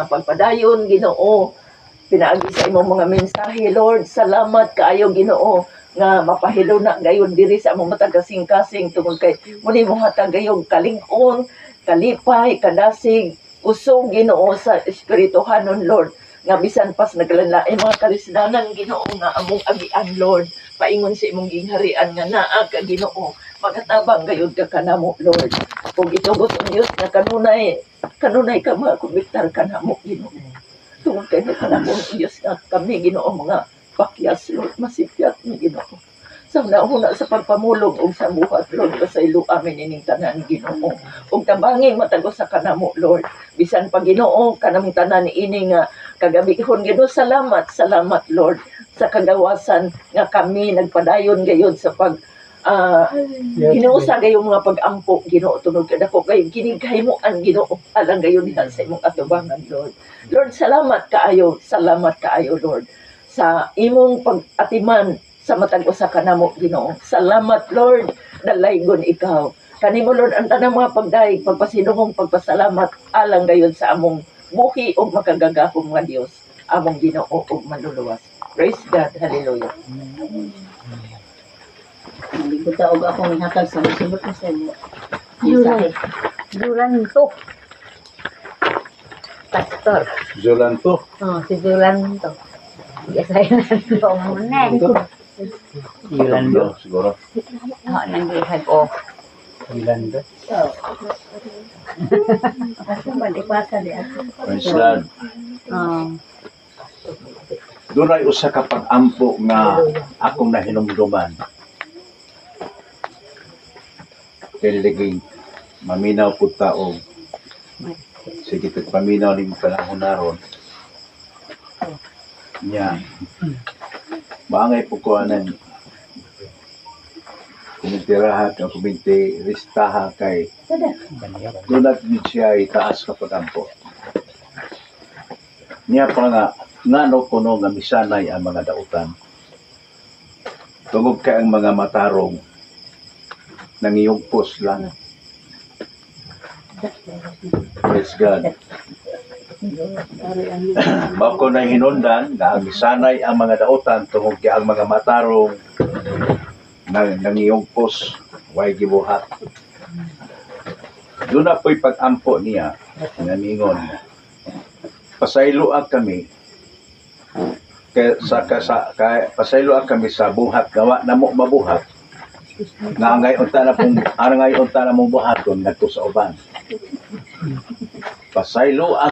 pagpadayon Ginoo. Pinaagi sa imong mga mensahe Lord, salamat kaayo Ginoo nga mapahilo na gayon diri sa among matag kasing-kasing tungod kay muni mo hatag gayong kalig-on, kalipay, kadasig, usog Ginoo sa espirituhanon Lord, nga bisan pas naglanlain mga kalisdanan Ginoo nga among agian Lord, paingon sa imong gingharian nga naa ka Ginoo, magatabang gayud ka kanamo Lord. Kung itugot ang Dios nga kanunay ka mga kumiktar kanamo Ginoo. Tungod kay kanamo ang Dios nga kami Ginoo mga pakyas Lord, masipyat ni Ginoo. Sa nauna sa pagpamulong og sa buhat Lord, kasaylo amin ining tanan Ginoo. Ug tabanging matagos sa kanamo Lord, bisan pa Ginoo kanamong tanan ini nga kagabihon Ginoo, salamat Lord sa kagawasan nga kami nagpadayon gayon sa pag Ginoo sa gayong mga pag-ampo Ginoo tungod kay dako kay kinighimuan Ginoo alang gayon diha sa imong atubangan Lord. Lord, salamat kaayo Lord sa imong pag-atiman sa matag usa kanamo Ginoo. Salamat Lord, dalaygon ikaw. Kanimo Lord ang tanang mga pagdaig, pagpasinuhong pagpasalamat alang gayon sa among buhi o makagagahom nga Dios, among Ginoo ug manluluwas. Praise God, hallelujah. Naliguta og akong hatag sa masibot ko sa iyo. Zulanto. Pastor. Zolanto. Si Zulanto. Yolando Munek. Yolando siguro. Nangihag ko. Yolando. Ako malipasa di ako. Praise God. Doon ay usa ka pag-ampo nga akong nahinumduman. Kailiging maminaw po taong sige paminaw ni panahon naron. Nya. Maangay po ko anan. Kumitiraha o kumintiristaha kay dunat ni siya itaas ka pag-ampo. Niya pa nga ngano kuno nga misanay ang mga dautan. Tungod kay ang mga matarong nangiyugpos lang. Praise God. Bako na hinundan na ang misanay ang mga dautan tungod kay ang mga matarong nangiyugpos way gibuhat. Doon na po'y pag-ampo niya nga ningon. Pasayloan kami pasayloan kami sa buhat gawa na mo mabuhat nga ngayon ta na mong buhaton ngadto sa uban. Pasayloan